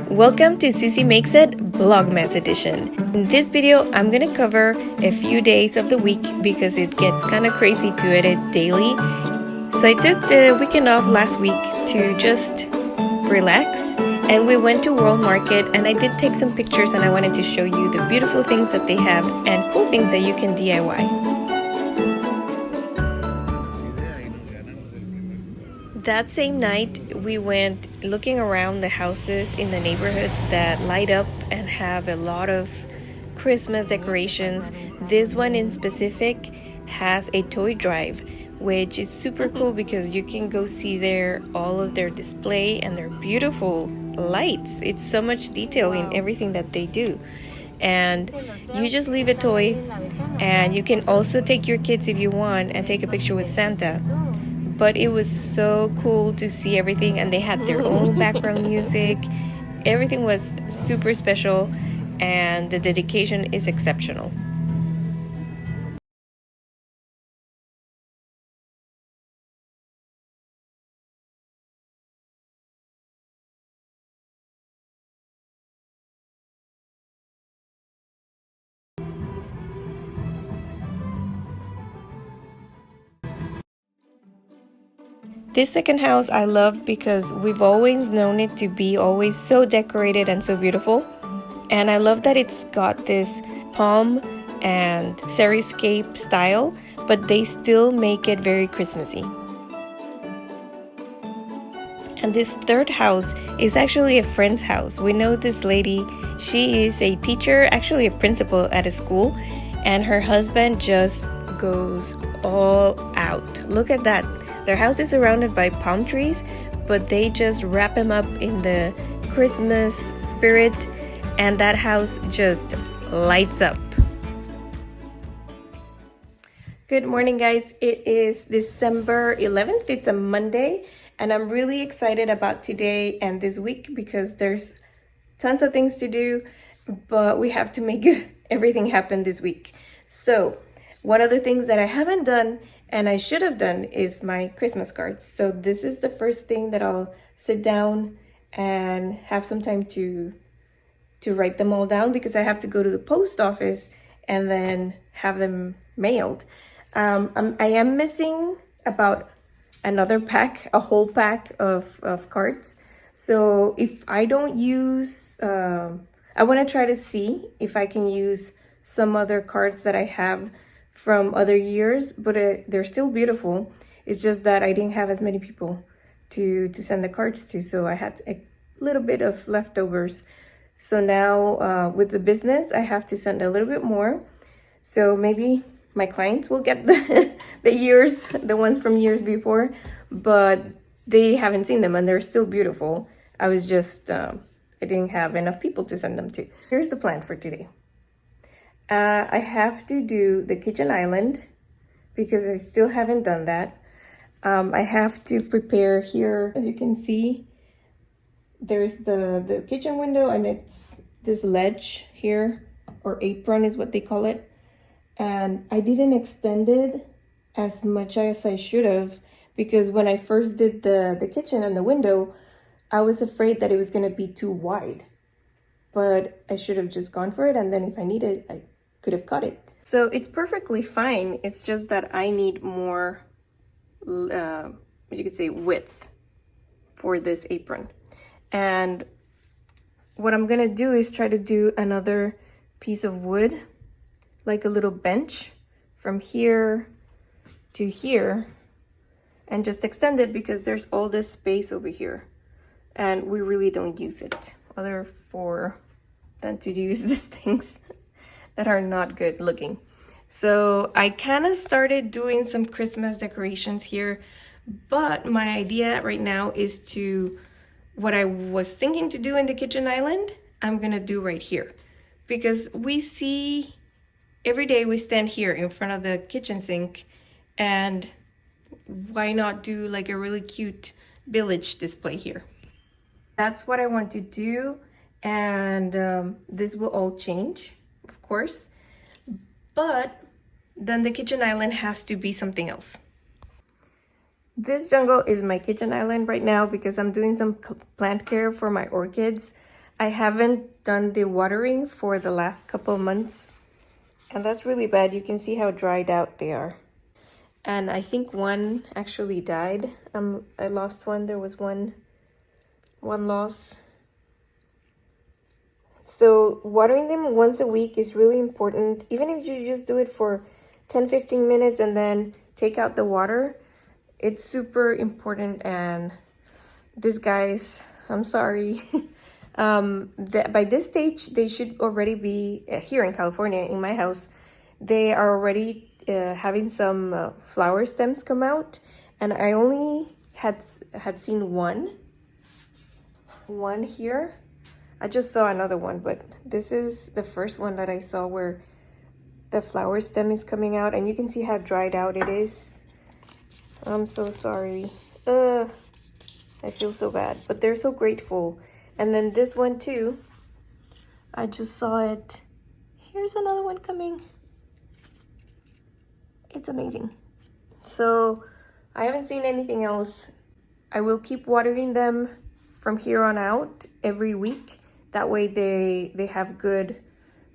Welcome to Zussiemakesit Vlogmas edition. In this video, I'm gonna cover a few days of the week because it gets kind of crazy to edit daily. So I took the weekend off last week to just relax, and we went to World Market, and I did take some pictures, and I wanted to show you the beautiful things that they have and cool things that you can DIY. That same night, we went looking around the houses in the neighborhoods that light up and have a lot of Christmas decorations. This one in specific has a toy drive, which is super cool because you can go see there all of their display and their beautiful lights. It's so much detail in everything that they do. And you just leave a toy, and you can also take your kids if you want and take a picture with Santa. But it was so cool to see everything, and they had their own background music. Everything was super special, and the dedication is exceptional. This second house I love because we've always known it to be always so decorated and so beautiful. And I love that it's got this palm and xeriscape style, but they still make it very Christmassy. And this third house is actually a friend's house. We know this lady. She is a teacher, actually a principal at a school, and her husband just goes all out. Look at that. Their house is surrounded by palm trees, but they just wrap them up in the Christmas spirit, and that house just lights up. Good morning, guys. It is December 11th. It's a Monday, and I'm really excited about today and this week because there's tons of things to do, but we have to make everything happen this week. So one of the things that I haven't done and I should have done is my Christmas cards. So this is the first thing that I'll sit down and have some time to write them all down, because I have to go to the post office and then have them mailed. I am missing about another pack, a whole pack of cards. So if I don't use, I want to try to see if I can use some other cards that I have from other years, but they're still beautiful. It's just that I didn't have as many people to send the cards to, so I had a little bit of leftovers. So now with the business, I have to send a little bit more. So maybe my clients will get the ones from years before, but they haven't seen them and they're still beautiful. I was just, I didn't have enough people to send them to. Here's the plan for today. I have to do the kitchen island because I still haven't done that. I have to prepare here. As you can see, there's the kitchen window, and it's this ledge here, or apron is what they call it. And I didn't extend it as much as I should have, because when I first did the kitchen and the window, I was afraid that it was going to be too wide. But I should have just gone for it, and then if I needed, I could have cut it. So it's perfectly fine. It's just that I need more, you could say, width for this apron. And what I'm gonna do is try to do another piece of wood, like a little bench from here to here, and just extend it, because there's all this space over here and we really don't use it other than to use these things that are not good looking. So I kind of started doing some Christmas decorations here, but my idea right now is what I was thinking to do in the kitchen island, I'm gonna do right here, because we see every day, we stand here in front of the kitchen sink, and why not do like a really cute village display here? That's what I want to do, and this will all change, of course, but then the kitchen island has to be something else. This jungle is my kitchen island right now because I'm doing some plant care for my orchids. I haven't done the watering for the last couple of months, and that's really bad. You can see how dried out they are. And I think one actually died. I lost one. There was one loss. So watering them once a week is really important. Even if you just do it for 10-15 minutes and then take out the water, it's super important. And these guys, I'm sorry. By this stage, they should already be here in California, in my house. They are already having some flower stems come out, and I only had seen one here. I just saw another one, but this is the first one that I saw where the flower stem is coming out, and you can see how dried out it is. I'm so sorry. I feel so bad, but they're so grateful. And then this one too, I just saw it. Here's another one coming. It's amazing. So I haven't seen anything else. I will keep watering them from here on out every week. That way they have good,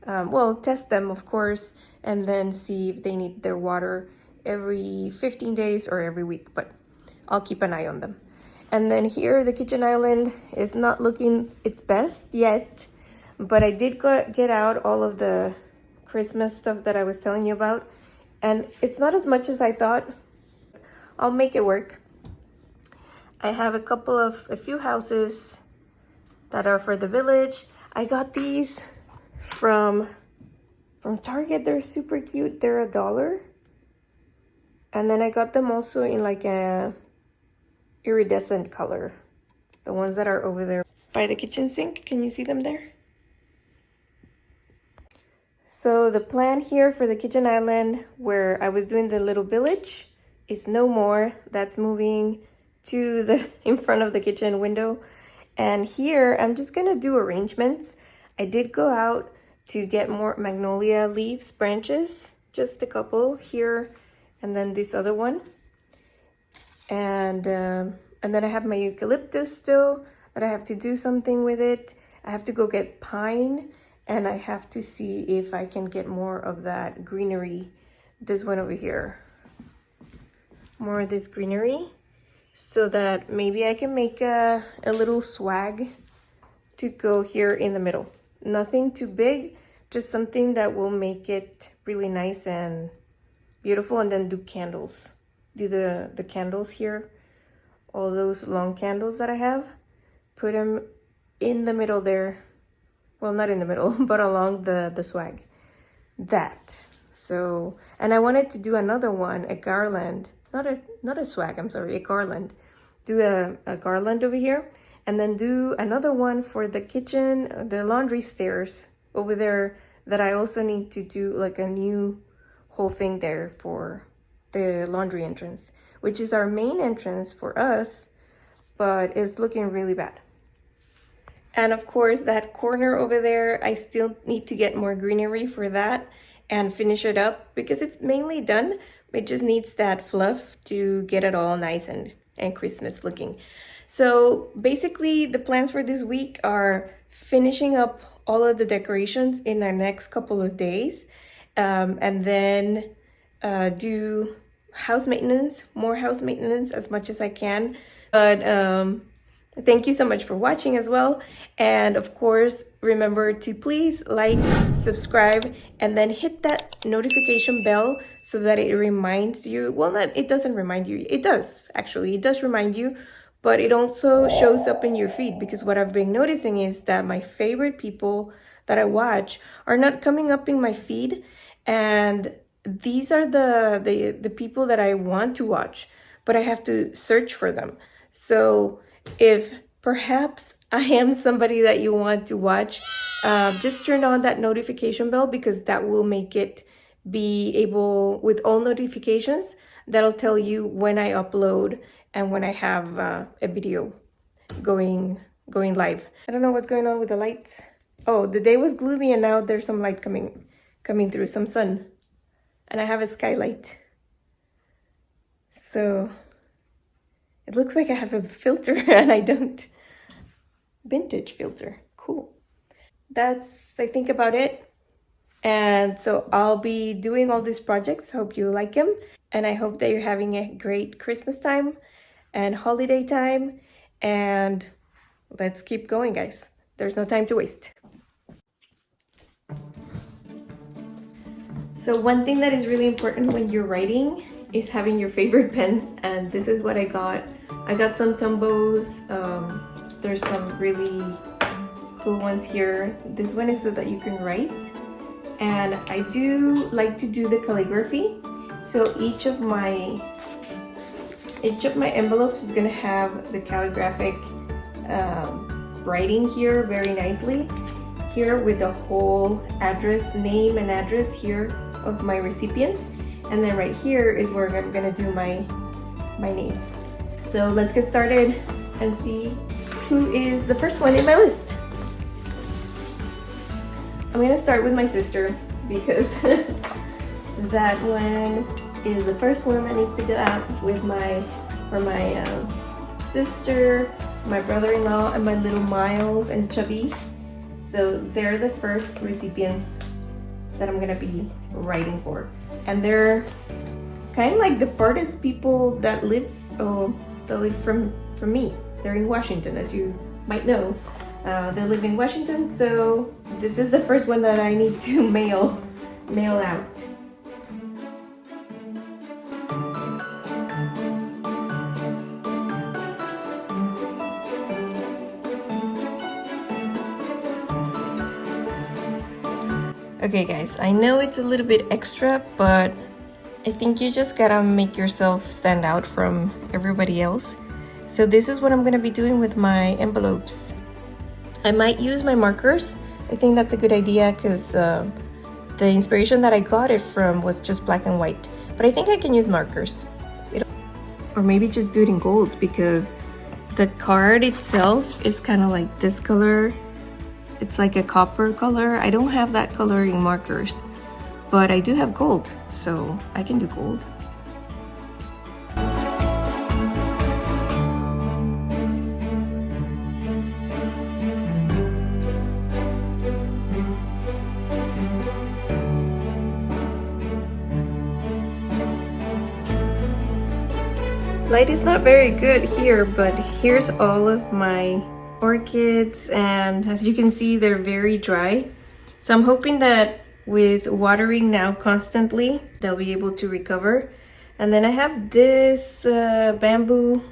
well, test them, of course, and then see if they need their water every 15 days or every week, but I'll keep an eye on them. And then here, the kitchen island is not looking its best yet, but I did get out all of the Christmas stuff that I was telling you about, and it's not as much as I thought. I'll make it work. I have a few houses that are for the village. I got these from Target. They're super cute. They're $1. And then I got them also in like a iridescent color. The ones that are over there by the kitchen sink. Can you see them there? So the plan here for the kitchen island where I was doing the little village is no more. That's moving to the in front of the kitchen window. And here I'm just gonna do arrangements. I did go out to get more magnolia leaves, branches, just a couple here, and then this other one. And then I have my eucalyptus still that I have to do something with it. I have to go get pine, and I have to see if I can get more of that greenery. This one over here. More of this greenery, so that maybe I can make a little swag to go here in the middle. Nothing too big, just something that will make it really nice and beautiful. And then do candles. Do the candles here, all those long candles that I have, put them in the middle there. Well, not in the middle, but along the swag. That. So, and I wanted to do another one, a garland. Not a swag, I'm sorry, a garland. Do a garland over here, and then do another one for the kitchen, the laundry stairs over there, that I also need to do like a new whole thing there for the laundry entrance, which is our main entrance for us, but it's looking really bad. And of course, that corner over there, I still need to get more greenery for that and finish it up because it's mainly done. It just needs that fluff to get it all nice and Christmas looking. So basically the plans for this week are finishing up all of the decorations in the next couple of days, and then do house maintenance, more house maintenance as much as I can. But thank you so much for watching as well. And of course, remember to please like, subscribe, and then hit that notification bell so that it reminds you. Well, it doesn't remind you. It does, actually. It does remind you, but it also shows up in your feed, because what I've been noticing is that my favorite people that I watch are not coming up in my feed. And these are the people that I want to watch, but I have to search for them. So if perhaps I am somebody that you want to watch, just turn on that notification bell, because that will make it be able, with all notifications, that'll tell you when I upload and when I have a video going live. I don't know what's going on with the lights. Oh, the day was gloomy and now there's some light coming through, some sun. And I have a skylight. So it looks like I have a filter and I don't. Vintage filter. Cool. that's, I think, about it. And so I'll be doing all these projects. Hope you like them. And I hope that you're having a great Christmas time and holiday time. And let's keep going, guys. There's no time to waste. So one thing that is really important when you're writing is having your favorite pens, and this is what I got. I got some Tombos. There's some really cool ones here. This one is so that you can write, and I do like to do the calligraphy. So each of my envelopes is gonna have the calligraphic writing here very nicely. Here with the whole address, name and address here of my recipient, and then right here is where I'm gonna do my name. So let's get started and see who is the first one in my list. I'm gonna start with my sister because that one is the first one that needs to go out with my sister, my brother-in-law, and my little Miles and Chubby. So they're the first recipients that I'm gonna be writing for, and they're kind of like the farthest people that live from me. They're in Washington, as you might know. They live in Washington, so this is the first one that I need to mail out. Okay guys, I know it's a little bit extra, but I think you just gotta make yourself stand out from everybody else. So this is what I'm gonna be doing with my envelopes. I might use my markers. I think that's a good idea because the inspiration that I got it from was just black and white. But I think I can use markers. Or maybe just do it in gold, because the card itself is kind of like this color. It's like a copper color. I don't have that coloring markers, but I do have gold, so I can do gold. Light is not very good here, but here's all of my orchids, and as you can see, they're very dry. So I'm hoping that with watering now constantly, they'll be able to recover. And then I have this bamboo,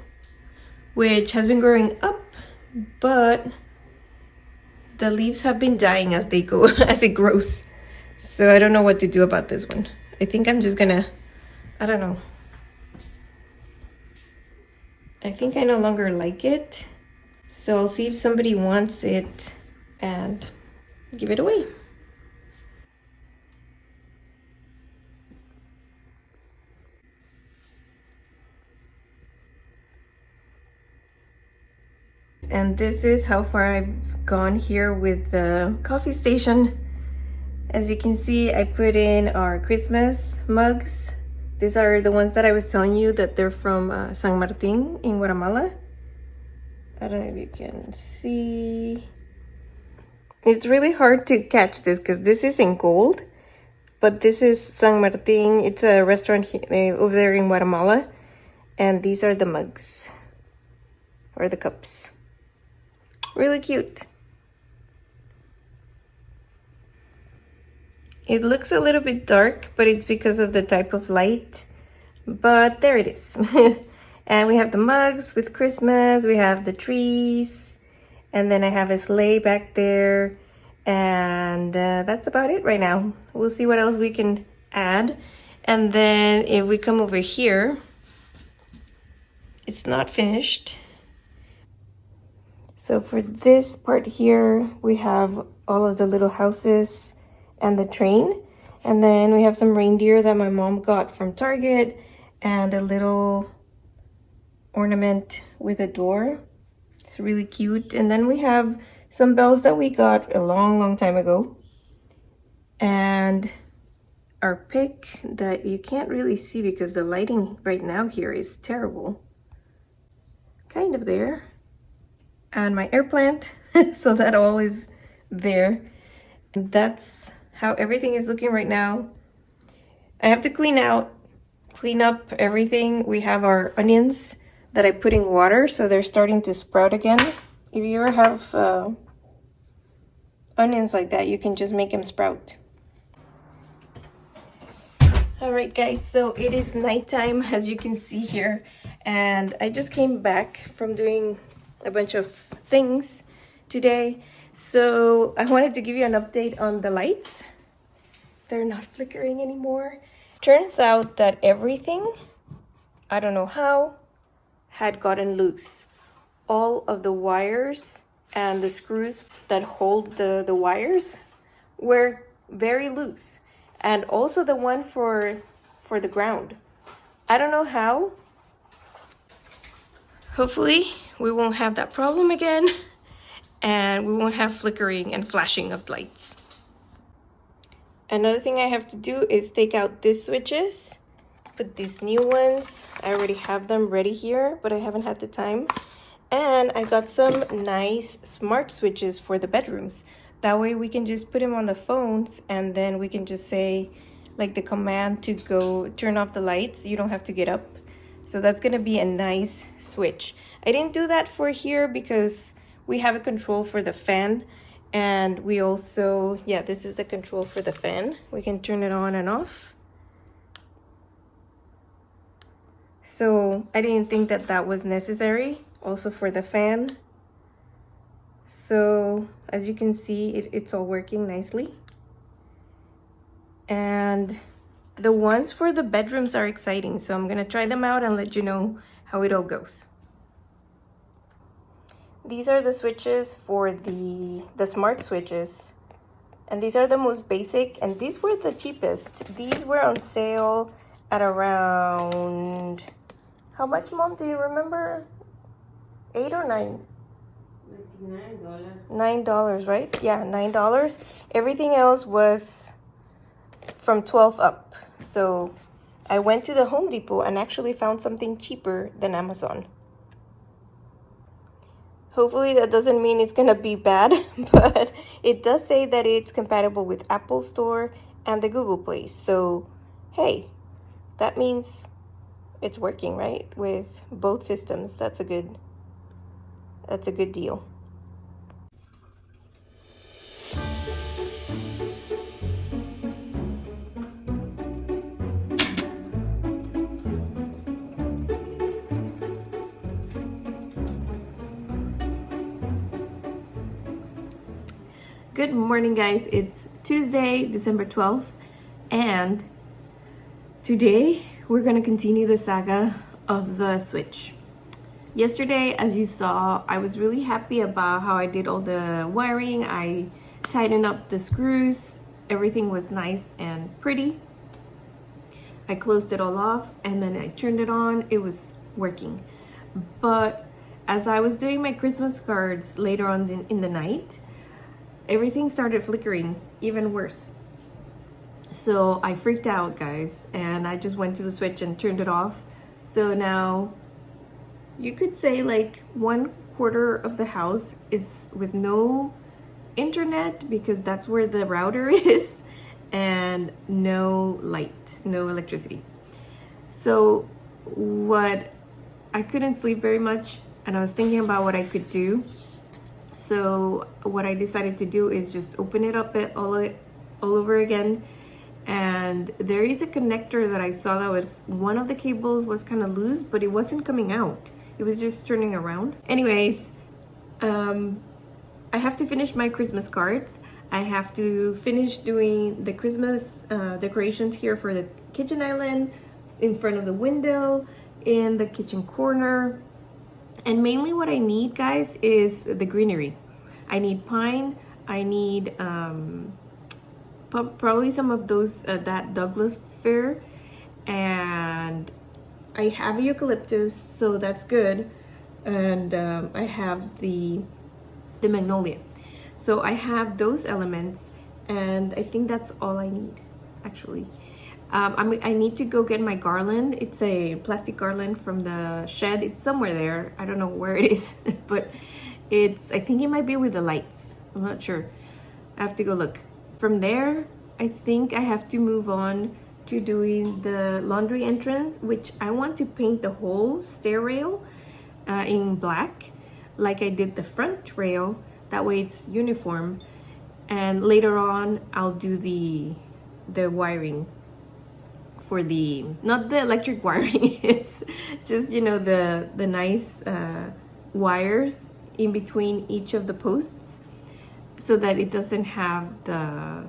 which has been growing up, but the leaves have been dying as they go, as it grows. So I don't know what to do about this one. I think I'm just gonna, I don't know. I think I no longer like it. So I'll see if somebody wants it and give it away. And this is how far I've gone here with the coffee station. As you can see, I put in our Christmas mugs. These are the ones that I was telling you that they're from San Martin in Guatemala. I don't know if you can see. It's really hard to catch this because this is in gold, but this is San Martin. It's a restaurant here, over there in Guatemala, and these are the mugs or the cups. Really cute. It looks a little bit dark, but it's because of the type of light, but there it is. And we have the mugs with Christmas, we have the trees, and then I have a sleigh back there, and that's about it right now. We'll see what else we can add. And then if we come over here, it's not finished. So for this part here, we have all of the little houses and the train. And then we have some reindeer that my mom got from Target, and a little ornament with a door. It's really cute. And then we have some bells that we got a long time ago, and our pick that you can't really see because the lighting right now here is terrible. Kind of there. And my air plant, so that all is there. And that's how everything is looking right now. I have to clean up everything. We have our onions that I put in water, so they're starting to sprout again. If you ever have onions like that, you can just make them sprout. All right, guys, so it is nighttime, as you can see here, and I just came back from doing a bunch of things today. So I wanted to give you an update on the lights. They're not flickering anymore. Turns out that everything, I don't know how, had gotten loose. All of the wires and the screws that hold the wires were very loose. And also the one for the ground. I don't know how. Hopefully we won't have that problem again, and we won't have flickering and flashing of lights. Another thing I have to do is take out these switches, put these new ones. I already have them ready here, but I haven't had the time. And I got some nice smart switches for the bedrooms. That way we can just put them on the phones, and then we can just say like the command to go turn off the lights. You don't have to get up. So that's gonna be a nice switch. I didn't do that for here because we have a control for the fan, and we also, yeah, this is the control for the fan. We can turn it on and off. So I didn't think that that was necessary also for the fan. So as you can see, it's all working nicely. And the ones for the bedrooms are exciting, so I'm gonna try them out and let you know how it all goes. These are the switches for the smart switches, and these are the most basic, and these were the cheapest. These were on sale at around, how much, Mom, do you remember? 8 or 9? $9, right? Yeah, $9. Everything else was from 12 up. So I went to the Home Depot and actually found something cheaper than Amazon. Hopefully that doesn't mean it's gonna be bad, but it does say that it's compatible with Apple Store and the Google Play. So hey, that means it's working, right? With both systems. That's a good deal. Good morning, guys. It's Tuesday, December 12th, and today we're gonna continue the saga of the Switch. Yesterday, as you saw, I was really happy about how I did all the wiring. I tightened up the screws. Everything was nice and pretty. I closed it all off and then I turned it on. It was working. But as I was doing my Christmas cards later on in the night, everything started flickering even worse. So I freaked out, guys, and I just went to the switch and turned it off. So now you could say like 1/4 of the house is with no internet because that's where the router is, and no light, no electricity. So I couldn't sleep very much, and I was thinking about what I could do. So what I decided to do is just open it up all over again. And there is a connector that I saw that was, one of the cables was kind of loose, but it wasn't coming out. It was just turning around. Anyways, I have to finish my Christmas cards. I have to finish doing the Christmas decorations here for the kitchen island, in front of the window, in the kitchen corner. And mainly what I need, guys, is the greenery. I need pine. I need probably some of those, that Douglas fir. And I have eucalyptus, so that's good. And I have the magnolia. So I have those elements, and I think that's all I need, actually. I need to go get my garland. It's a plastic garland from the shed. It's somewhere there. I don't know where it is, but I think it might be with the lights. I'm not sure. I have to go look. From there, I think I have to move on to doing the laundry entrance, which I want to paint the whole stair rail in black, like I did the front rail. That way it's uniform. And later on, I'll do the wiring for the, not the electric wiring, it's just, you know, the nice wires in between each of the posts, so that it doesn't have the,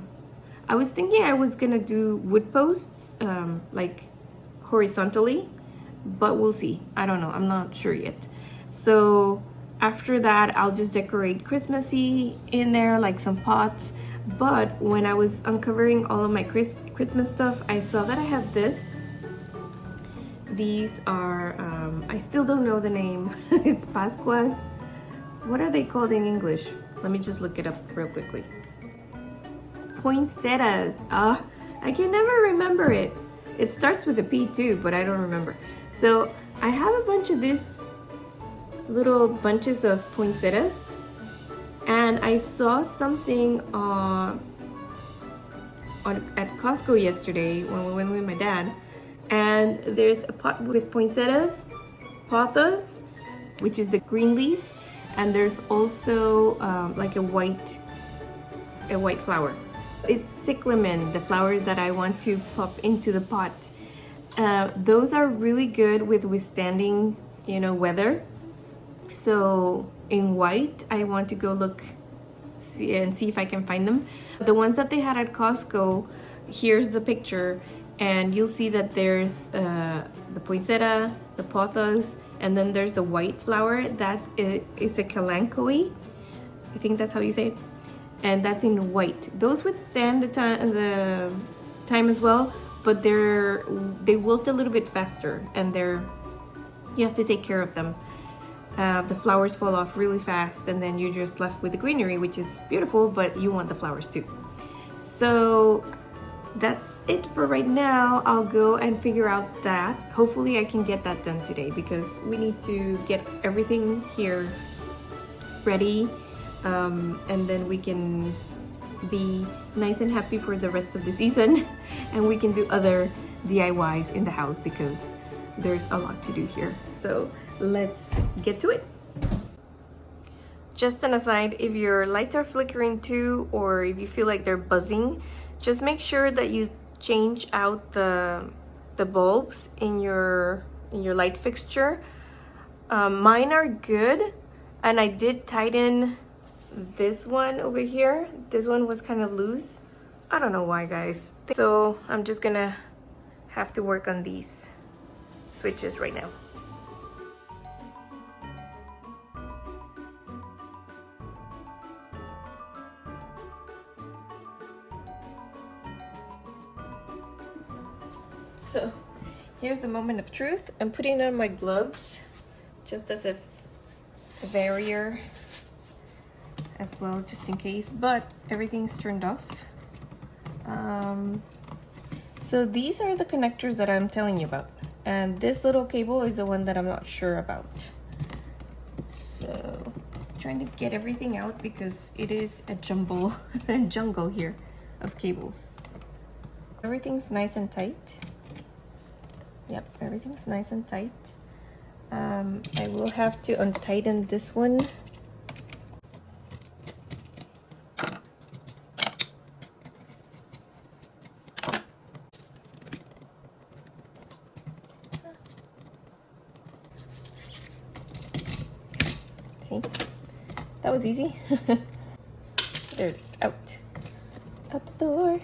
I was thinking I was gonna do wood posts like horizontally, but we'll see. I don't know, I'm not sure yet. So after that, I'll just decorate Christmassy in there, like some pots. But when I was uncovering all of my Christmas stuff, I saw that I have this. These are, I still don't know the name. It's Pascuas. What are they called in English? Let me just look it up real quickly. Poinsettias. I can never remember it. It starts with a P too, but I don't remember. So I have a bunch of these little bunches of poinsettias, and I saw something at Costco yesterday when we went with my dad, and there's a pot with poinsettias, pothos, which is the green leaf, and there's also like a white flower. It's cyclamen, the flower that I want to pop into the pot. Those are really good with withstanding, you know, weather. So in white, I want to go look see if I can find them. The ones that they had at Costco, here's the picture, and you'll see that there's the poinsettia, the pothos, and then there's the white flower that is a kalanchoe. I think that's how you say it. And that's in white. Those withstand the time as well, but they wilt a little bit faster, and you have to take care of them. The flowers fall off really fast, and then you're just left with the greenery, which is beautiful, but you want the flowers too. So that's it for right now. I'll go and figure out that. Hopefully I can get that done today, because we need to get everything here ready, and then we can be nice and happy for the rest of the season, and we can do other DIYs in the house, because there's a lot to do here. So let's get to it. Just an aside, if your lights are flickering too, or if you feel like they're buzzing, just make sure that you change out the bulbs in your light fixture. Mine are good, and I did tighten this one over here. This one was kind of loose. I don't know why, guys. So I'm just gonna have to work on these switches right now. So here's the moment of truth. I'm putting on my gloves just as a barrier as well, just in case, but everything's turned off. So these are the connectors that I'm telling you about, and this little cable is the one that I'm not sure about. So trying to get everything out, because it is a jungle here of cables. Everything's nice and tight. Yep, everything's nice and tight. I will have to untighten this one. See, that was easy. There it is, out the door.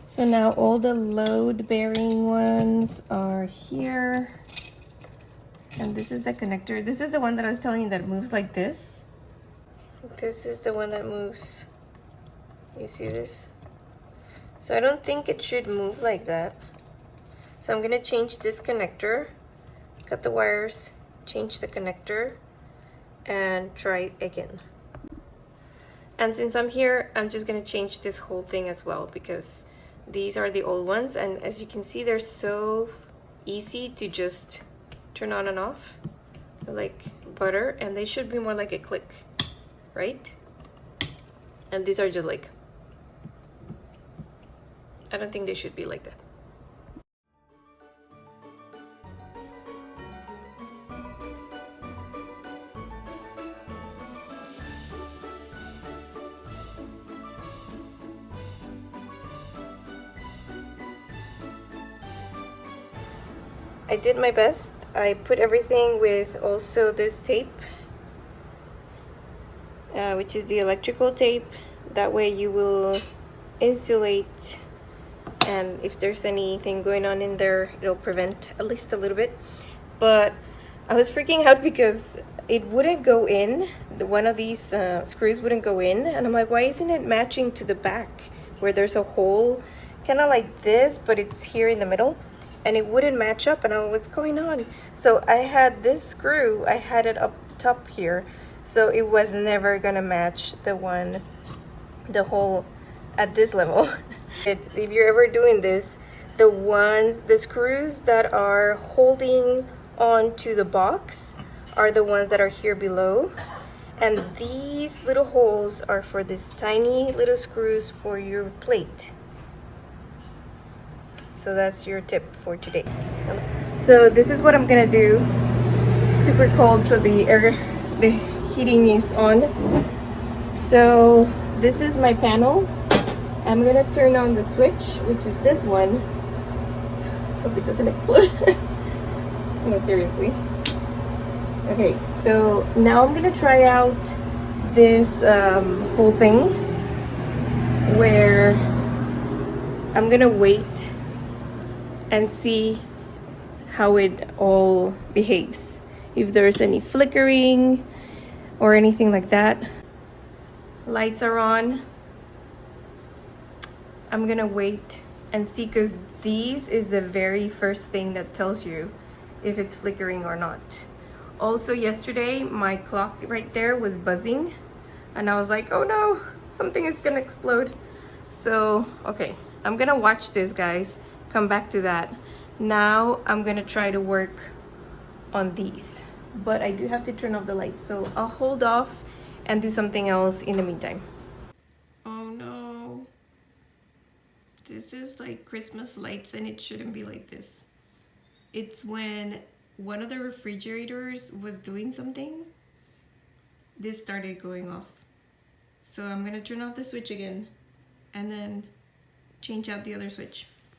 So now all the load-bearing ones are here. And this is the connector. This is the one that I was telling you that moves like this. This is the one that moves. You see this? So I don't think it should move like that. So I'm gonna change this connector, cut the wires, change the connector, and try again. And since I'm here, I'm just gonna change this whole thing as well, because these are the old ones, and as you can see, they're so easy to just turn on and off, like butter, and they should be more like a click, right? And these are just like, I don't think they should be like that. I did my best. I put everything with also this tape, which is the electrical tape. That way you will insulate, and if there's anything going on in there, it'll prevent at least a little bit. But I was freaking out because it wouldn't go in. One of these screws wouldn't go in, and I'm like, why isn't it matching to the back where there's a hole kind of like this, but it's here in the middle, and it wouldn't match up. And I was, what's going on? So I had this screw, I had it up top here, so it was never gonna match the hole at this level. If you're ever doing this, the screws that are holding onto the box are the ones that are here below, and these little holes are for this tiny little screws for your plate. So that's your tip for today. So this is what I'm gonna do. It's super cold, so the heating is on. So this is my panel. I'm gonna turn on the switch, which is this one. Let's hope it doesn't explode. No, seriously. Okay, so now I'm gonna try out this whole thing where I'm gonna wait and see how it all behaves. If there's any flickering or anything like that. Lights are on. I'm gonna wait and see, because these is the very first thing that tells you if it's flickering or not. Also yesterday, my clock right there was buzzing, and I was like, oh no, something is gonna explode. So, okay, I'm gonna watch this, guys, come back to that. Now I'm gonna try to work on these, but I do have to turn off the lights, so I'll hold off and do something else in the meantime. Oh no. This is like Christmas lights, and it shouldn't be like this. It's when one of the refrigerators was doing something, this started going off. So I'm gonna turn off the switch again and then change out the other switch.